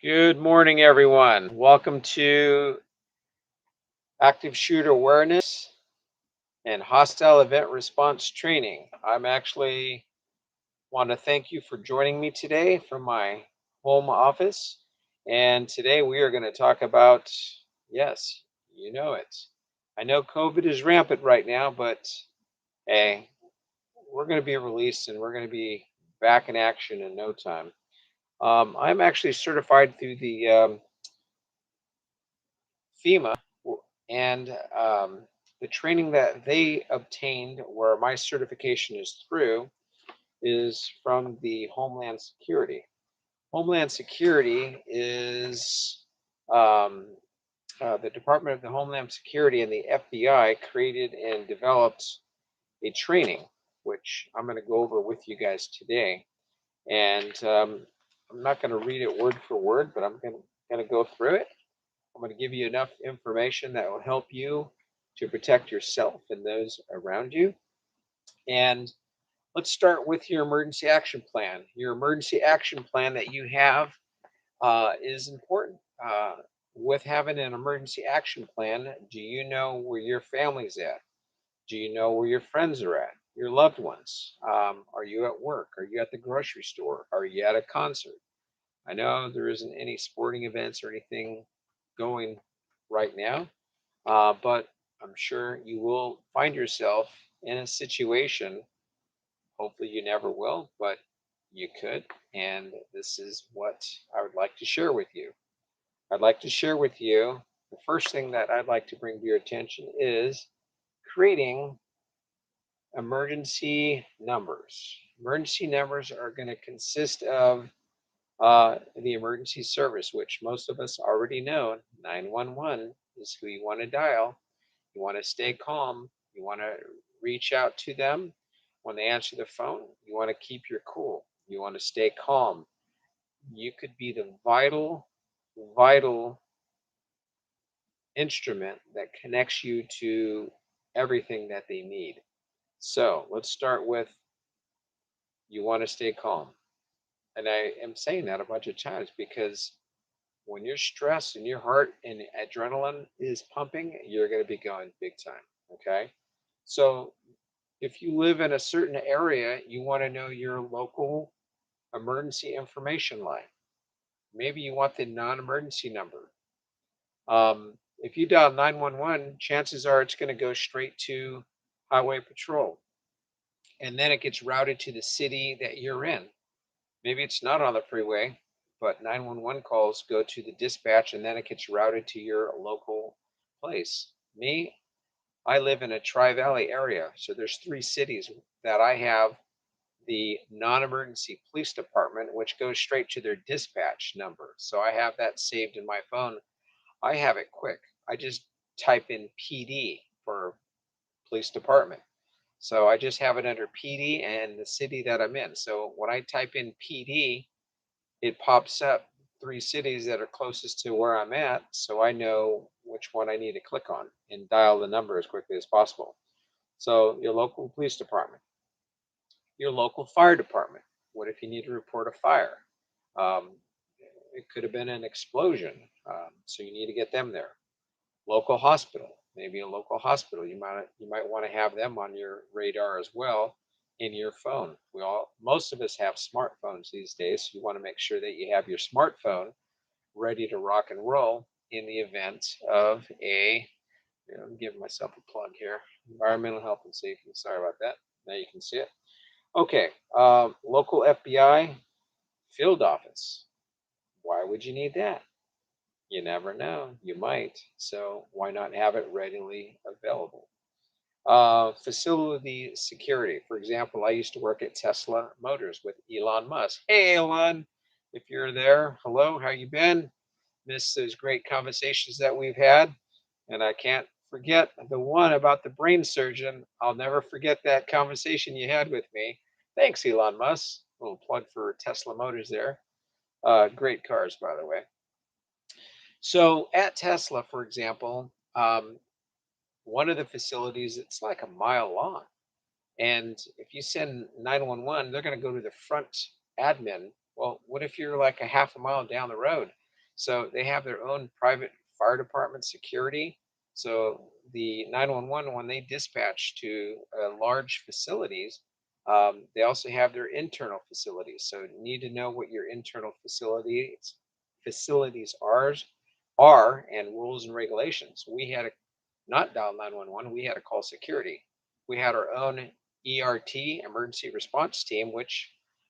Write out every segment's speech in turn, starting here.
Good morning, everyone. Welcome to Active Shooter Awareness and Hostile Event Response Training. I'm actually want to thank you for joining me today from my home office. And today we are going to talk about, yes, you know it. I know COVID is rampant right now, but hey, we're going to be released and we're going to be back in action in no time. I'm actually certified through the FEMA, and the training that they obtained, where my certification is through, is from the Homeland Security. Homeland Security is the Department of the Homeland Security and the FBI created and developed a training, which I'm going to go over with you guys today. And I'm not going to read it word for word, but I'm going to go through it. I'm going to give you enough information that will help you to protect yourself and those around you. And let's start with your emergency action plan. Your emergency action plan that you have is important. With having an emergency action plan, do you know where your family's at? Do you know where your friends are at? Your loved ones? Are you at work? Are you at the grocery store? Are you at a concert? I know there isn't any sporting events or anything going right now, but I'm sure you will find yourself in a situation. Hopefully, you never will, but you could. And this is what I would like to share with you. I'd like to share with you the first thing that I'd like to bring to your attention is creating emergency numbers. Emergency numbers are going to consist of the emergency service, which most of us already know. 911 is who you want to dial. You want to stay calm. You want to reach out to them when they answer the phone. You want to keep your cool. You want to stay calm. You could be the vital instrument that connects you to everything that they need. So let's start with you want to stay calm. And I am saying that a bunch of times because when you're stressed and your heart and adrenaline is pumping, you're going to be going big time. Okay. So if you live in a certain area, you want to know your local emergency information line. Maybe you want the non emergency number. If you dial 911, chances are it's going to go straight to Highway Patrol. And then it gets routed to the city that you're in. Maybe it's not on the freeway, but 911 calls go to the dispatch and then it gets routed to your local place. Me, I live in a Tri Valley area, so there's three cities that I have the non-emergency police department, which goes straight to their dispatch number. So I have that saved in my phone. I have it quick. I just type in PD for police department. So I just have it under PD and the city that I'm in. So when I type in PD, it pops up three cities that are closest to where I'm at, so I know which one I need to click on and dial the number as quickly as possible. So your local police department, your local fire department. What if you need to report a fire? Um, it could have been an explosion, so you need to get them there. Local hospital, maybe a local hospital. You might want to have them on your radar as well in your phone. Most of us have smartphones these days. So you want to make sure that you have your smartphone ready to rock and roll in the event of I'm giving myself a plug here, environmental health and safety. Sorry about that. Now you can see it. Okay, local FBI field office. Why would you need that? You never know. You might. So why not have it readily available? Facility security. For example, I used to work at Tesla Motors with Elon Musk. Hey, Elon, if you're there, hello, how you been? Miss those great conversations that we've had. And I can't forget the one about the brain surgeon. I'll never forget that conversation you had with me. Thanks, Elon Musk. A little plug for Tesla Motors there. Great cars, by the way. So at Tesla, for example, one of the facilities, it's like a mile long. And if you send 911, they're going to go to the front admin. Well, what if you're like a half a mile down the road? So they have their own private fire department security. So the 911, when they dispatch to large facilities, they also have their internal facilities. So you need to know what your internal facilities are and rules and regulations. We had to not dial 911, we had to call security. We had our own ERT, emergency response team, which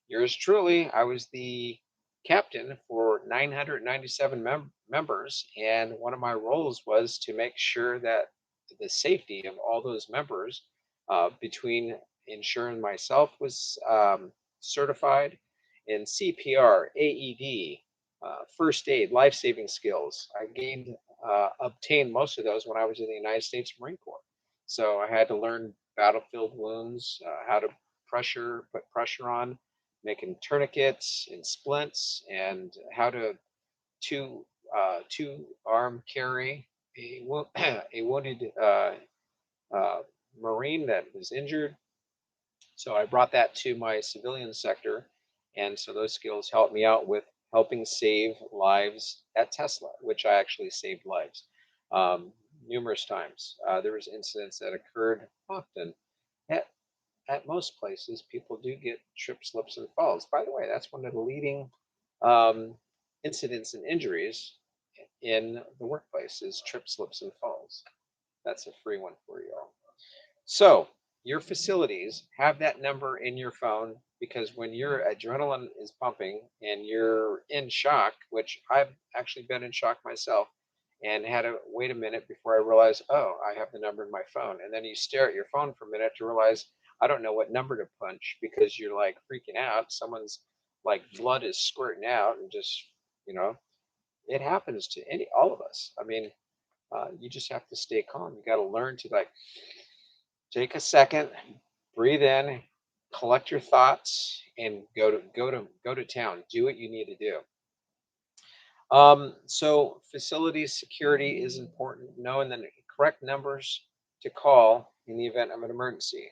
yours truly, I was the captain for 997 members. And one of my roles was to make sure that the safety of all those members, between ensuring myself was certified in CPR, AED, first aid, life saving skills. I obtained most of those when I was in the United States Marine Corps. So I had to learn battlefield wounds, how to put pressure on, making tourniquets and splints, and how to two arm carry a wounded uh, Marine that was injured. So I brought that to my civilian sector, and so those skills helped me out with helping save lives at Tesla, which I actually saved lives numerous times. There was incidents that occurred often at at most places. People do get trip, slips, and falls. By the way, that's one of the leading um, incidents and injuries in the workplace is trip, slips, and falls. That's a free one for you all. So your facilities have that number in your phone because when your adrenaline is pumping and you're in shock, which I've actually been in shock myself and had to wait a minute before I realized, oh, I have the number in my phone. And then you stare at your phone for a minute to realize I don't know what number to punch because you're like freaking out. Someone's like blood is squirting out and just, you know, it happens to all of us. I mean, you just have to stay calm. You got to learn to like take a second, breathe in, collect your thoughts, and go to town. Do what you need to do. So facility security is important. Knowing the correct numbers to call in the event of an emergency.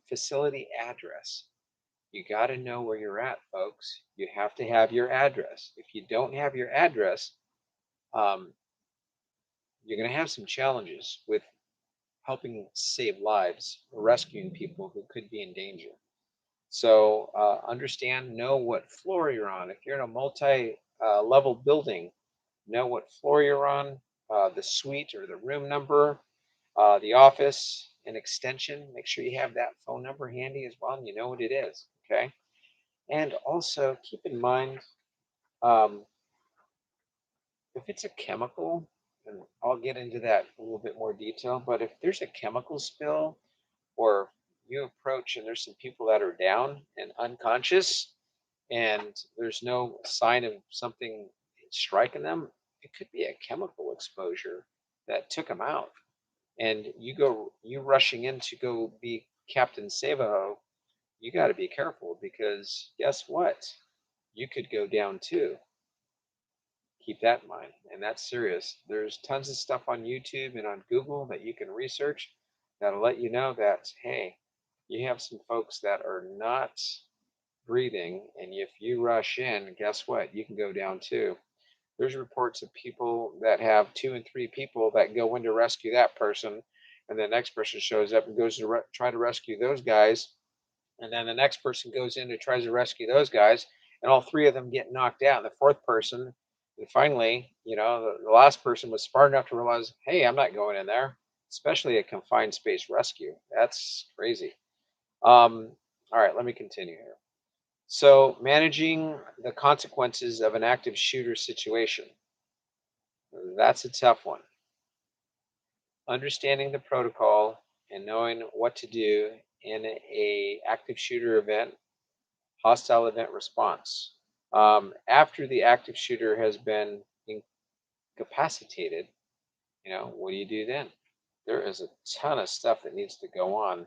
Facility address. You got to know where you're at, folks. You have to have your address. If you don't have your address, um, you're going to have some challenges with helping save lives, rescuing people who could be in danger. So understand, know what floor you're on. If you're in a multi-level building, know what floor you're on, the suite or the room number, the office, an extension. Make sure you have that phone number handy as well, and you know what it is. Okay. And also keep in mind, um, if it's a chemical, and I'll get into that a little bit more detail. But if there's a chemical spill, or you approach and there's some people that are down and unconscious, and there's no sign of something striking them, it could be a chemical exposure that took them out. And you rushing in to go be Captain Savaho, you got to be careful because guess what? You could go down too. Keep that in mind. And that's serious. There's tons of stuff on YouTube and on Google that you can research that'll let you know that, hey, you have some folks that are not breathing. And if you rush in, guess what? You can go down too. There's reports of people that have two and three people that go in to rescue that person. And the next person shows up and goes to try to rescue those guys. And then the next person goes in and tries to rescue those guys. And all three of them get knocked out. And the fourth person, and finally, the last person was smart enough to realize, hey, I'm not going in there, especially a confined space rescue. That's crazy. All right, let me continue here. So, managing the consequences of an active shooter situation. That's a tough one. Understanding the protocol and knowing what to do in a active shooter event, hostile event response. After the active shooter has been incapacitated, what do you do then? There is a ton of stuff that needs to go on.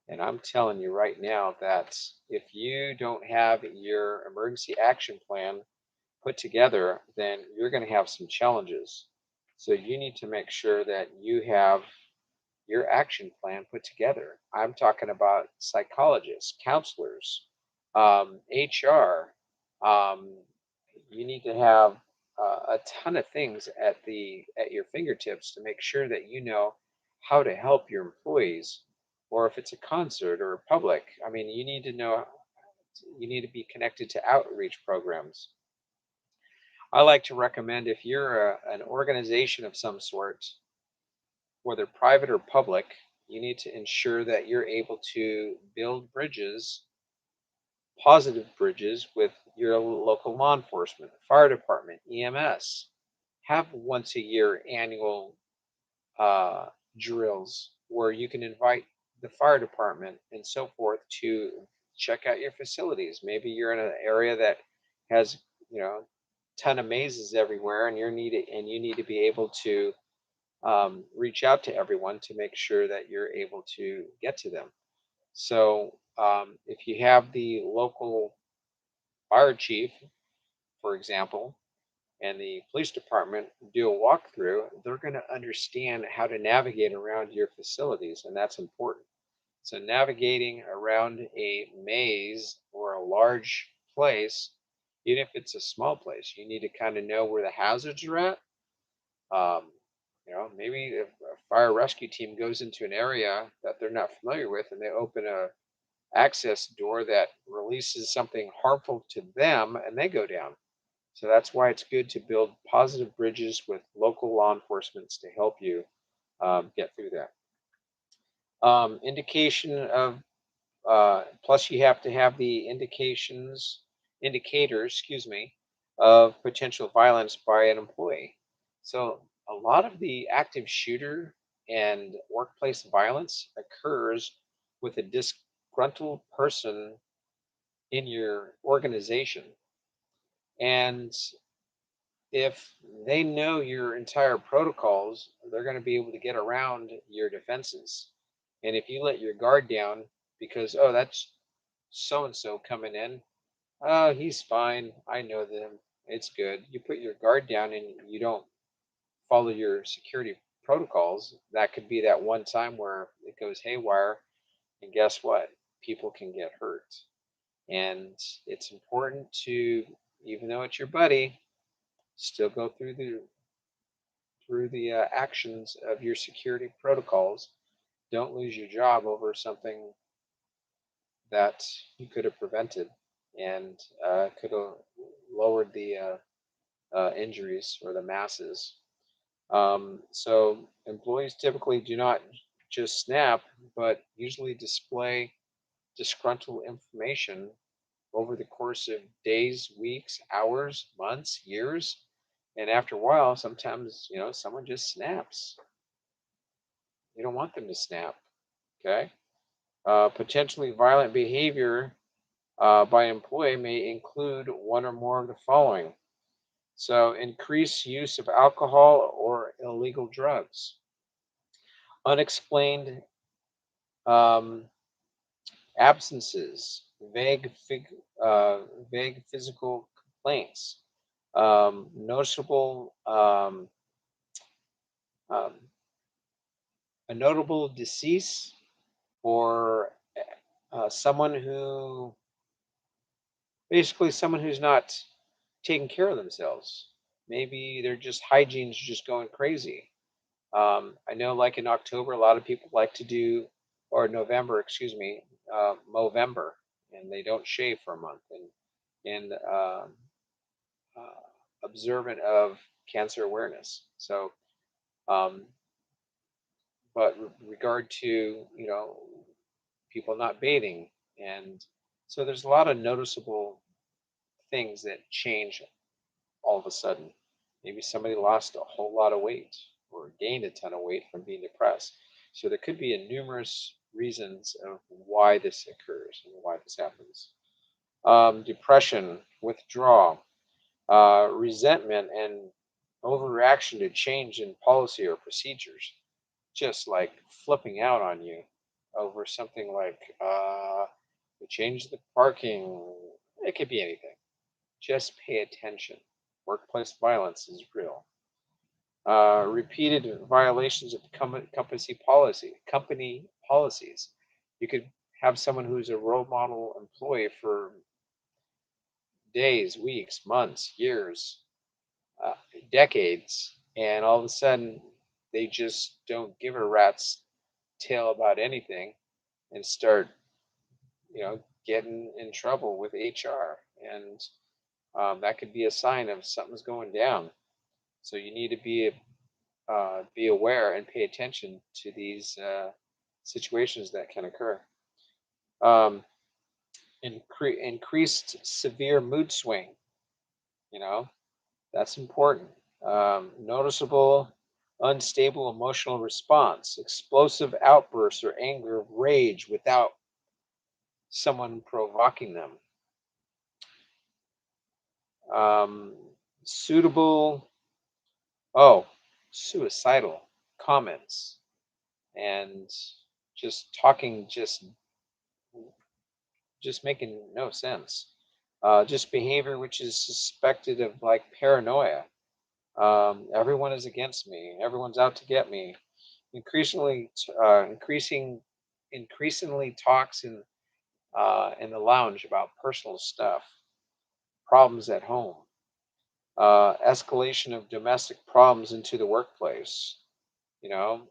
And I'm telling you right now that if you don't have your emergency action plan put together, then you're going to have some challenges. So you need to make sure that you have your action plan put together. I'm talking about psychologists, counselors, HR. Um, you need to have a ton of things at your fingertips to make sure that you know how to help your employees, or if it's a concert or public. I mean, you need to know. You need to be connected to outreach programs. I like to recommend if you're an organization of some sort, whether private or public, you need to ensure that you're able to build bridges, positive bridges with your local law enforcement, fire department, EMS. Have once a year annual uh, drills where you can invite the fire department and so forth to check out your facilities. Maybe you're in an area that has, you know, ton of mazes everywhere, and you need to be able to reach out to everyone to make sure that you're able to get to them. So if you have the local fire chief, for example, and the police department do a walkthrough, they're going to understand how to navigate around your facilities, and that's important. So, navigating around a maze or a large place, even if it's a small place, you need to kind of know where the hazards are at. Um, maybe if a fire rescue team goes into an area that they're not familiar with and they open a access door that releases something harmful to them and they go down. So that's why it's good to build positive bridges with local law enforcements to help you get through that. Indication of plus you have to have the indicators, excuse me, of potential violence by an employee. So a lot of the active shooter and workplace violence occurs with a disgruntled person in your organization. And if they know your entire protocols, they're going to be able to get around your defenses. And if you let your guard down because, oh, that's so and so coming in, oh, he's fine. I know them. It's good. You put your guard down and you don't follow your security protocols. That could be that one time where it goes haywire. And guess what? People can get hurt. And it's important to, even though it's your buddy, still go through the actions of your security protocols. Don't lose your job over something that you could have prevented and could have lowered the injuries or the masses. So employees typically do not just snap, but usually display disgruntled information over the course of days, weeks, hours, months, years. And after a while, sometimes, someone just snaps. You don't want them to snap. Okay. Potentially violent behavior by employee may include one or more of the following. So, increased use of alcohol or illegal drugs, unexplained um, absences, vague physical complaints, noticeable um, a notable decease, or someone who basically someone who's not taking care of themselves. Maybe they're just hygiene's just going crazy. I know, like in October, a lot of people like to do, or November, excuse me, Movember, and they don't shave for a month, and uh, observant of cancer awareness. So, um, but regard to people not bathing, and so there's a lot of noticeable things that change all of a sudden. Maybe somebody lost a whole lot of weight or gained a ton of weight from being depressed. So there could be a numerous reasons of why this occurs and why this happens. Depression, withdrawal, resentment, and overreaction to change in policy or procedures, just like flipping out on you over something like we changed the parking. It could be anything. Just pay attention. Workplace violence is real. Repeated violations of company policies. You could have someone who's a role model employee for days, weeks, months, years, uh, decades, and all of a sudden they just don't give a rat's tail about anything and start, getting in trouble with HR, and that could be a sign of something's going down. So you need to be aware and pay attention to these situations that can occur. Um, Increased severe mood swing, you know, that's important. Noticeable unstable emotional response, explosive outbursts or anger, rage without someone provoking them. Um, Suitable, oh, suicidal comments and just talking, just making no sense. Just behavior which is suspected of like paranoia. Everyone is against me. Everyone's out to get me. Increasingly, increasingly talks in the lounge about personal stuff, problems at home, escalation of domestic problems into the workplace. You know,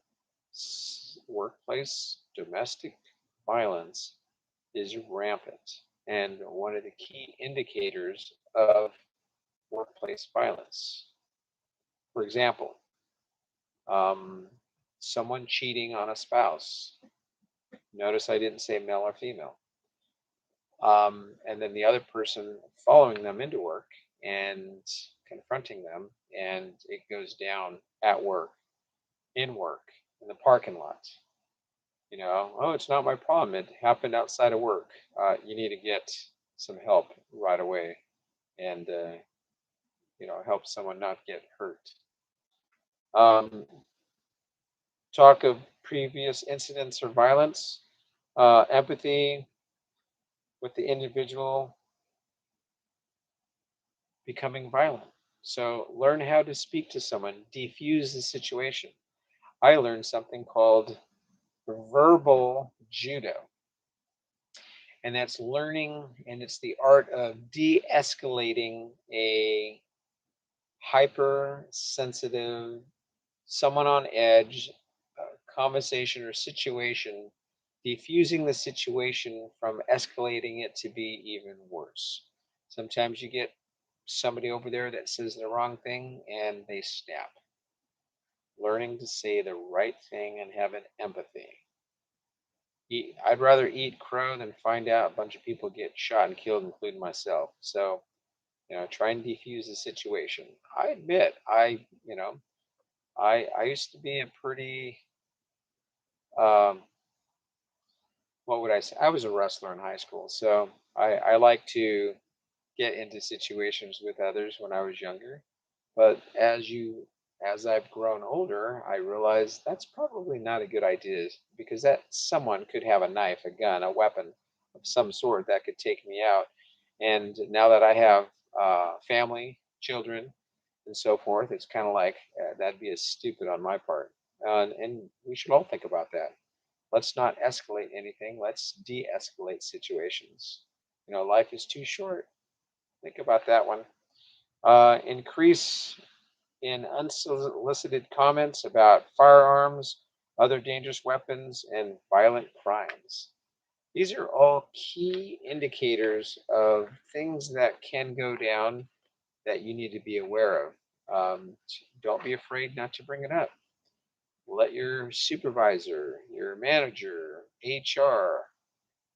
workplace domestic violence is rampant and one of the key indicators of workplace violence. For example, um, someone cheating on a spouse. Notice I didn't say male or female. And then the other person following them into work and confronting them, and it goes down at work, in work, in the parking lot. Oh, it's not my problem. It happened outside of work. You need to get some help right away and, help someone not get hurt. Um, Talk of previous incidents or violence, empathy with the individual becoming violent. So learn how to speak to someone, defuse the situation. I learned something called verbal judo, and that's learning, and it's the art of de-escalating a hypersensitive, someone on edge, conversation or situation, defusing the situation from escalating it to be even worse. Sometimes you get somebody over there that says the wrong thing and they snap. Learning to say the right thing and having empathy. I'd rather eat crow than find out a bunch of people get shot and killed, including myself. So, try and defuse the situation. I admit, I used to be a pretty, um, what would I say? I was a wrestler in high school, so I like to get into situations with others when I was younger. But as I've grown older, I realize that's probably not a good idea because that someone could have a knife, a gun, a weapon of some sort that could take me out. And now that I have family, children, and so forth, it's kind of like that'd be as stupid on my part. And we should all think about that. Let's not escalate anything. Let's de-escalate situations. Life is too short. Think about that one. Increase in unsolicited comments about firearms, other dangerous weapons, and violent crimes. These are all key indicators of things that can go down that you need to be aware of. Don't be afraid not to bring it up. Let your supervisor, your manager, HR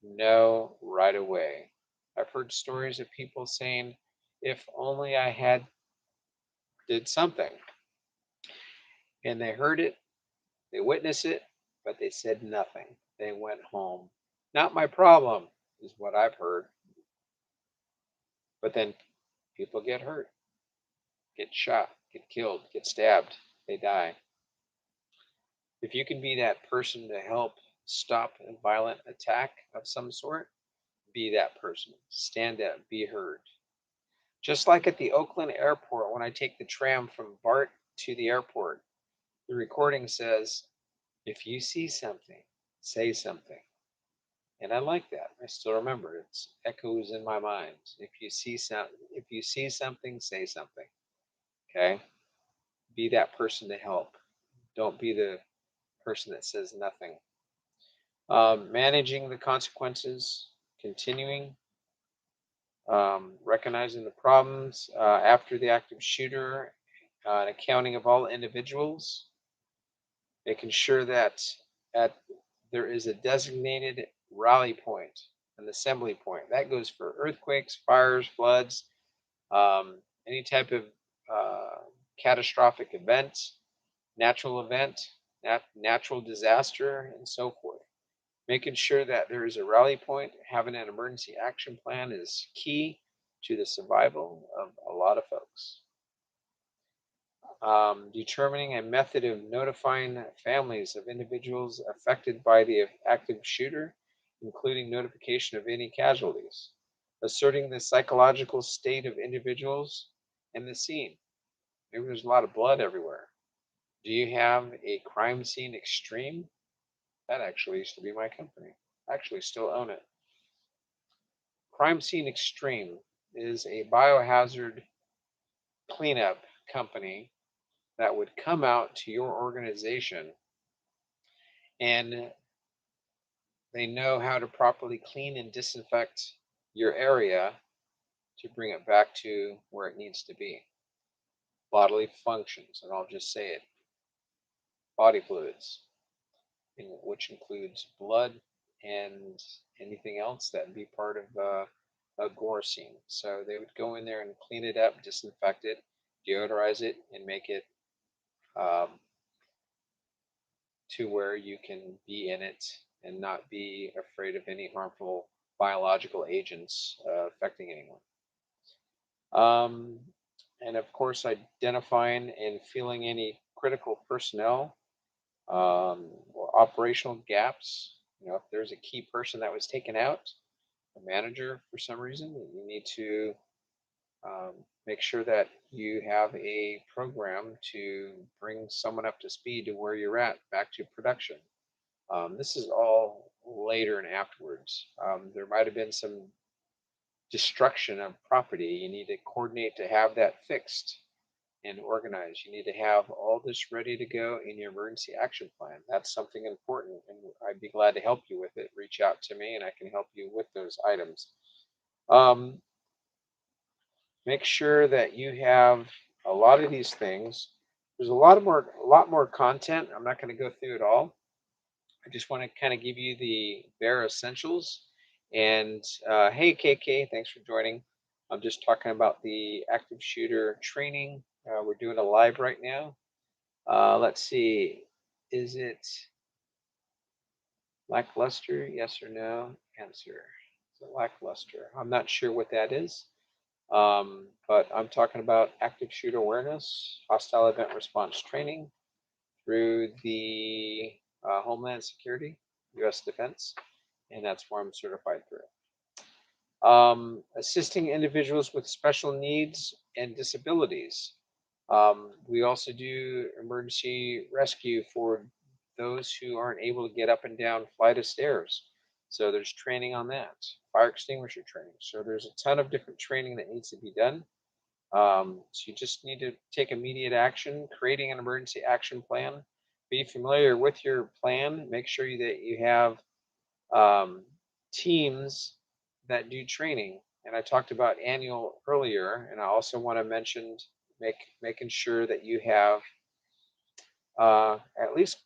know right away. I've heard stories of people saying, if only I had did something, and they heard it, they witnessed it, but they said nothing. They went home. Not my problem, is what I've heard. But then people get hurt, get shot, get killed, get stabbed, they die. If you can be that person to help stop a violent attack of some sort, be that person. Stand up, be heard. Just like at the Oakland airport, when I take the tram from BART to the airport, the recording says, if you see something, say something. And I like that. I still remember it. Echoes in my mind. If you see something, say something. Okay. Be that person to help. Don't be the person that says nothing. Managing the consequences, continuing, recognizing the problems after the active shooter, an accounting of all individuals, making sure that at there is a designated rally point, an assembly point. That goes for earthquakes, fires, floods, any type of uh, catastrophic event, natural event, natural disaster, and so forth. Making sure that there is a rally point, having an emergency action plan is key to the survival of a lot of folks. Determining a method of notifying families of individuals affected by the active shooter, including notification of any casualties. Asserting the psychological state of individuals in the scene. Maybe there's a lot of blood everywhere. Do you have a crime scene extreme? That actually used to be my company. I actually still own it. Crime Scene Extreme is a biohazard cleanup company that would come out to your organization, and they know how to properly clean and disinfect your area to bring it back to where it needs to be. Bodily functions, and I'll just say it, body fluids, which includes blood and anything else that would be part of a gore scene. So they would go in there and clean it up, disinfect it, deodorize it, and make it um, to where you can be in it and not be afraid of any harmful biological agents affecting anyone. Um, and of course, identifying and filling any critical personnel or operational gaps. If there's a key person that was taken out, a manager for some reason, you need to um, make sure that you have a program to bring someone up to speed to where you're at, back to production. This is all later and afterwards. There might have been some destruction of property. You need to coordinate to have that fixed and organized. You need to have all this ready to go in your emergency action plan. That's something important, and I'd be glad to help you with it. Reach out to me, and I can help you with those items. Um, Make sure that you have a lot of these things. There's a lot more content. I'm not going to go through it all. I just want to kind of give you the bare essentials. And hey, KK, thanks for joining. I'm just talking about the active shooter training. We're doing a live right now. Let's see. Is it lackluster? Yes or no? Answer. Is it lackluster? I'm not sure what that is. But I'm talking about active shooter awareness, hostile event response training through the Homeland Security, U.S. Defense, and that's where I'm certified through. Assisting individuals with special needs and disabilities. We also do emergency rescue for those who aren't able to get up and down flight of stairs. So there's training on that, fire extinguisher training. So there's a ton of different training that needs to be done. So you just need to take immediate action, creating an emergency action plan. Be familiar with your plan. Make sure that you have um, teams that do training. And I talked about annual earlier, and I also want to mention making sure that you have at least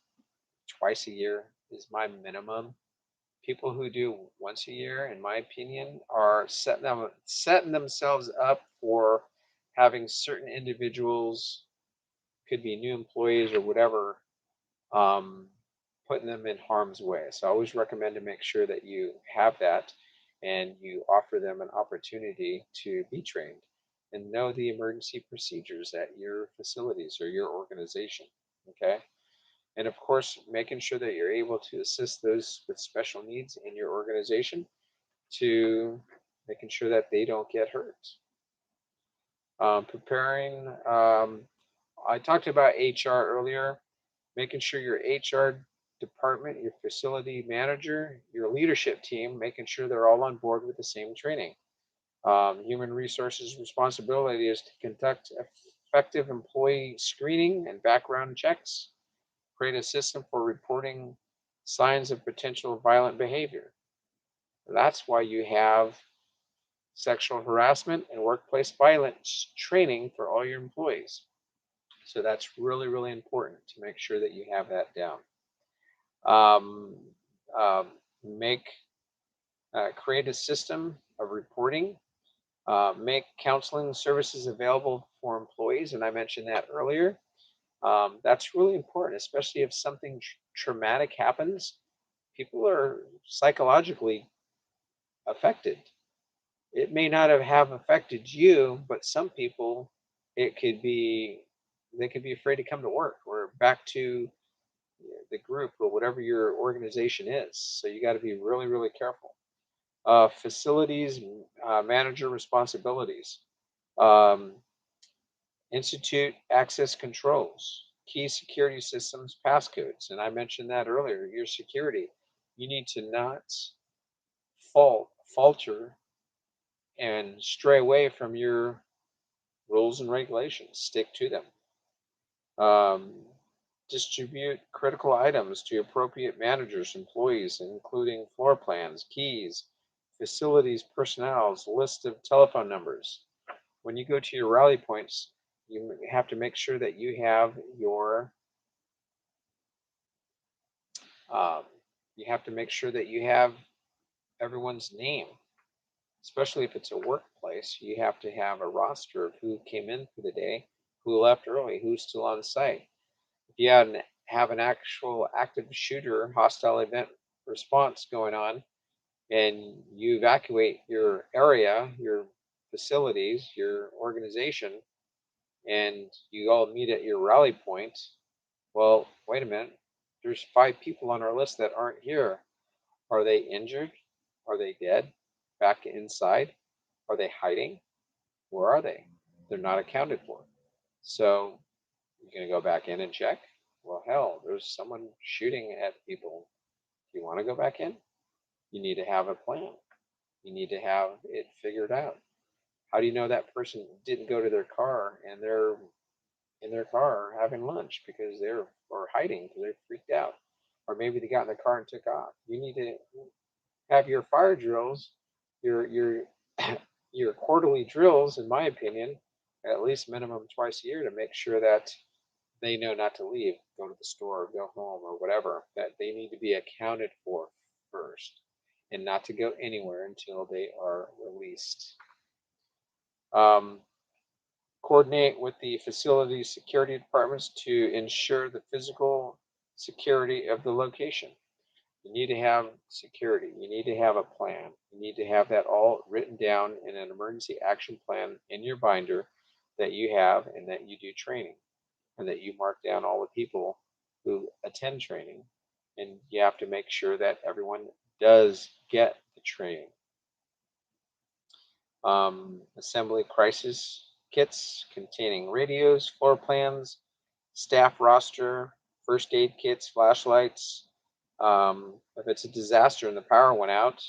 twice a year is my minimum. People who do once a year, in my opinion, are setting themselves up for having certain individuals, could be new employees or whatever, um, putting them in harm's way. So I always recommend to make sure that you have that and you offer them an opportunity to be trained and know the emergency procedures at your facilities or your organization. Okay. And of course, making sure that you're able to assist those with special needs in your organization to making sure that they don't get hurt. Preparing, I talked about HR earlier, making sure your HR department, your facility manager, your leadership team, making sure they're all on board with the same training. Human resources responsibility is to conduct effective employee screening and background checks. Create a system for reporting signs of potential violent behavior. That's why you have sexual harassment and workplace violence training for all your employees. So that's really, really important to make sure that you have that down. Um, um, make Create a system of reporting. Make counseling services available for employees, and I mentioned that earlier. That's really important, especially if something traumatic happens. People are psychologically affected. It may not have affected you, but some people, it could be they could be afraid to come to work or back to the group or whatever your organization is. So you got to be really, really careful. Facilities manager responsibilities. Um, Institute access controls, key security systems, passcodes. And I mentioned that earlier. Your security, you need to not falter and stray away from your rules and regulations. Stick to them. Um, Distribute critical items to appropriate managers, employees, including floor plans, keys, facilities, personnel's list of telephone numbers. When you go to your rally points, you have to make sure that um, you have everyone's name, especially if it's a workplace. You have to have a roster of who came in for the day, who left early, who's still on site. If you have an actual active shooter hostile event response going on, and you evacuate your area, your facilities, your organization, and you all meet at your rally point, well, wait a minute. There's 5 people on our list that aren't here. Are they injured? Are they dead? Back inside? Are they hiding? Where are they? They're not accounted for. So you're going to go back in and check? Well, hell, there's someone shooting at people. Do you want to go back in? You need to have a plan. You need to have it figured out. How do you know that person didn't go to their car and they're in their car having lunch because they're or hiding because they're freaked out? Or maybe they got in the car and took off. You need to have your fire drills, your your quarterly drills, in my opinion, at least minimum twice a year to make sure that they know not to leave, go to the store, go home, or whatever. That they need to be accounted for first, and not to go anywhere until they are released. Um, Coordinate with the facility security departments to ensure the physical security of the location. You need to have security. You need to have a plan. You need to have that all written down in an emergency action plan in your binder that you have and that you do training and that you mark down all the people who attend training. And you have to make sure that everyone does get the training. Assembly crisis kits containing radios, floor plans, staff roster, first aid kits, flashlights. If it's a disaster and the power went out,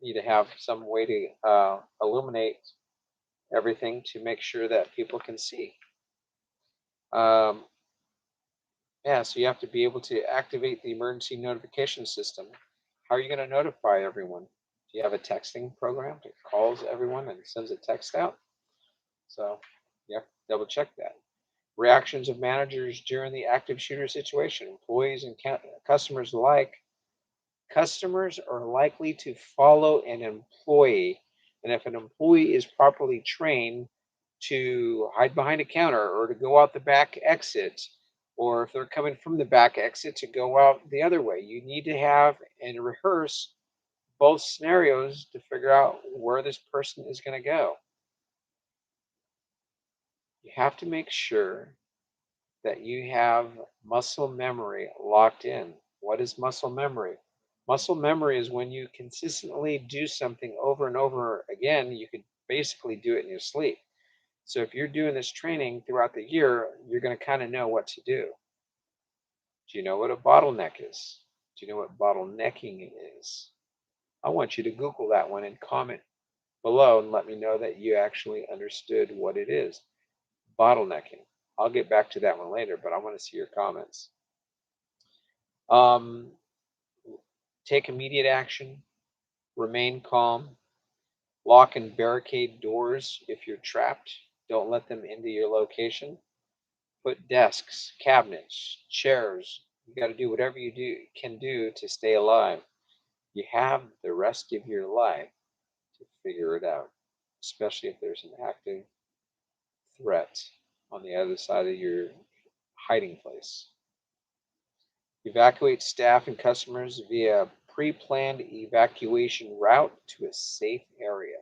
you need to have some way to illuminate everything to make sure that people can see. Um, yeah, so you have to be able to activate the emergency notification system. How are you going to notify everyone? Do you have a texting program that calls everyone and sends a text out? So you have to double check that. Reactions of managers during the active shooter situation, employees and customers alike. Customers are likely to follow an employee, and if an employee is properly trained to hide behind a counter or to go out the back exit, or if they're coming from the back exit to go out the other way, you need to have and rehearse both scenarios to figure out where this person is going to go. You have to make sure that you have muscle memory locked in. What is muscle memory? Muscle memory is when you consistently do something over and over again, you could basically do it in your sleep. So if you're doing this training throughout the year, you're going to kind of know what to do. Do you know what a bottleneck is? Do you know what bottlenecking is? I want you to Google that one and comment below and let me know that you actually understood what it is. bottlenecking. I'll get back to that one later, but I want to see your comments. Um, Take immediate action, remain calm, lock and barricade doors if you're trapped. Don't let them into your location. Put desks, cabinets, chairs. You got to do whatever can do to stay alive. You have the rest of your life to figure it out, especially if there's an active threat on the other side of your hiding place. Evacuate staff and customers via pre-planned evacuation route to a safe area.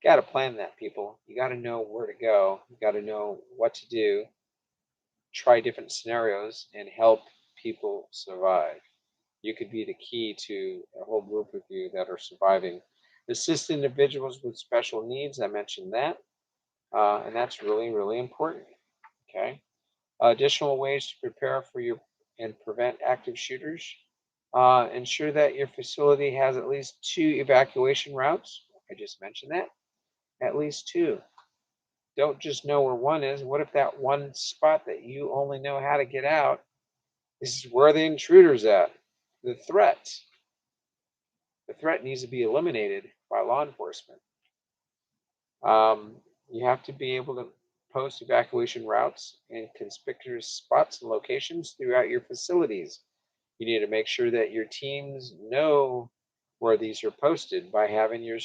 Got to plan that, people. You got to know where to go. You got to know what to do. Try different scenarios and help people survive. You could be the key to a whole group of you that are surviving. Assist individuals with special needs. I mentioned that. And that's really, really important. Okay. Additional ways to prepare for your and prevent active shooters. Ensure that your facility has at least 2 evacuation routes. I just mentioned that. At least 2. Don't just know where one is. What if that one spot that you only know how to get out is where the intruder's at? The threat. The threat needs to be eliminated by law enforcement. You have to be able to post evacuation routes in conspicuous spots and locations throughout your facilities. You need to make sure that your teams know where these are posted by having your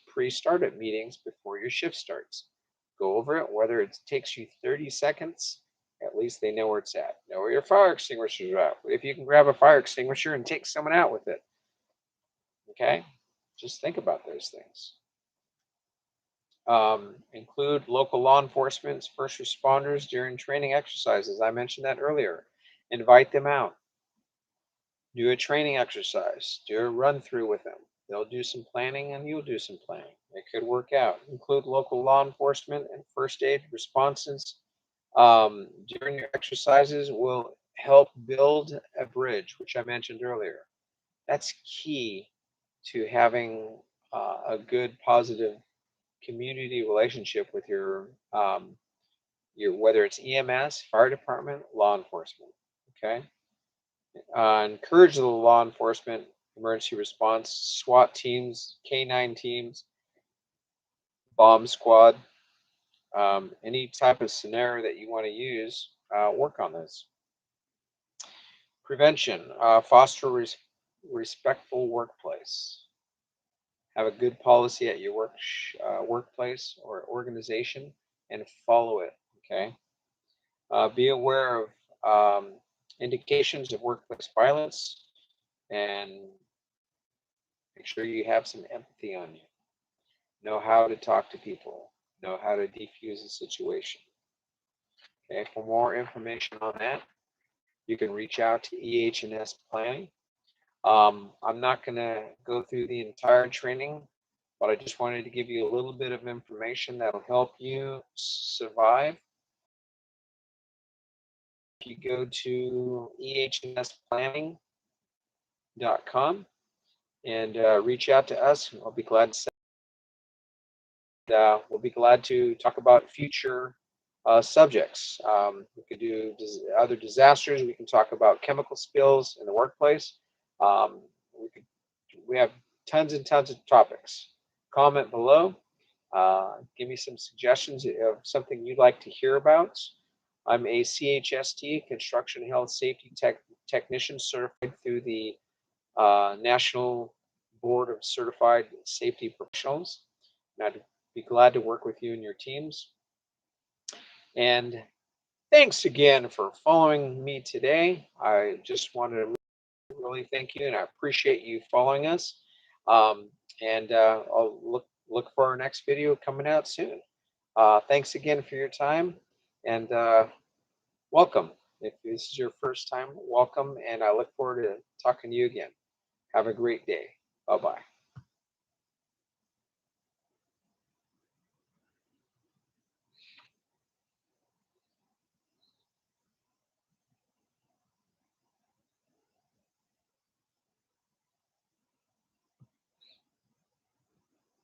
pre-startup meetings before your shift starts. Go over it, whether it takes you 30 seconds, at least they know where it's at. Know where your fire extinguishers are at. If you can grab a fire extinguisher and take someone out with it, okay? Just think about those things. Include local law enforcement, first responders during training exercises. I mentioned that earlier. Invite them out. Do a training exercise. Do a run through with them. They'll do some planning and you'll do some planning. It could work out. Include local law enforcement and first aid responses during your exercises will help build a bridge, which I mentioned earlier. That's key to having a good, positive community relationship with your whether it's EMS, fire department, law enforcement. Okay, encourage the law enforcement, emergency response, SWAT teams, K9 teams, bomb squad, any type of scenario that you want to use. Work on this. Prevention, foster respectful workplace. Have a good policy at your workplace or organization and follow it. Okay. Be aware of indications of workplace violence and make sure you have some empathy on you. Know how to talk to people. Know how to defuse a situation. Okay. For more information on that, you can reach out to EH&S Planning. I'm not going to go through the entire training, but I just wanted to give you a little bit of information that'll help you survive. If you go to ehnsplanning.com and reach out to us, I'll be glad to we'll be glad to talk about future subjects. We could do other disasters. We can talk about chemical spills in the workplace. Um, we have tons and tons of topics. Comment below. Give me some suggestions of something you'd like to hear about. I'm a CHST, Construction Health Safety Technician, certified through the National Board of Certified Safety Professionals. And I'd be glad to work with you and your teams. And thanks again for following me today. I just wanted to really thank you, and I appreciate you following us. And I'll look for our next video coming out soon. Thanks again for your time, and welcome. If this is your first time, welcome, and I look forward to talking to you again. Have a great day. Bye-bye.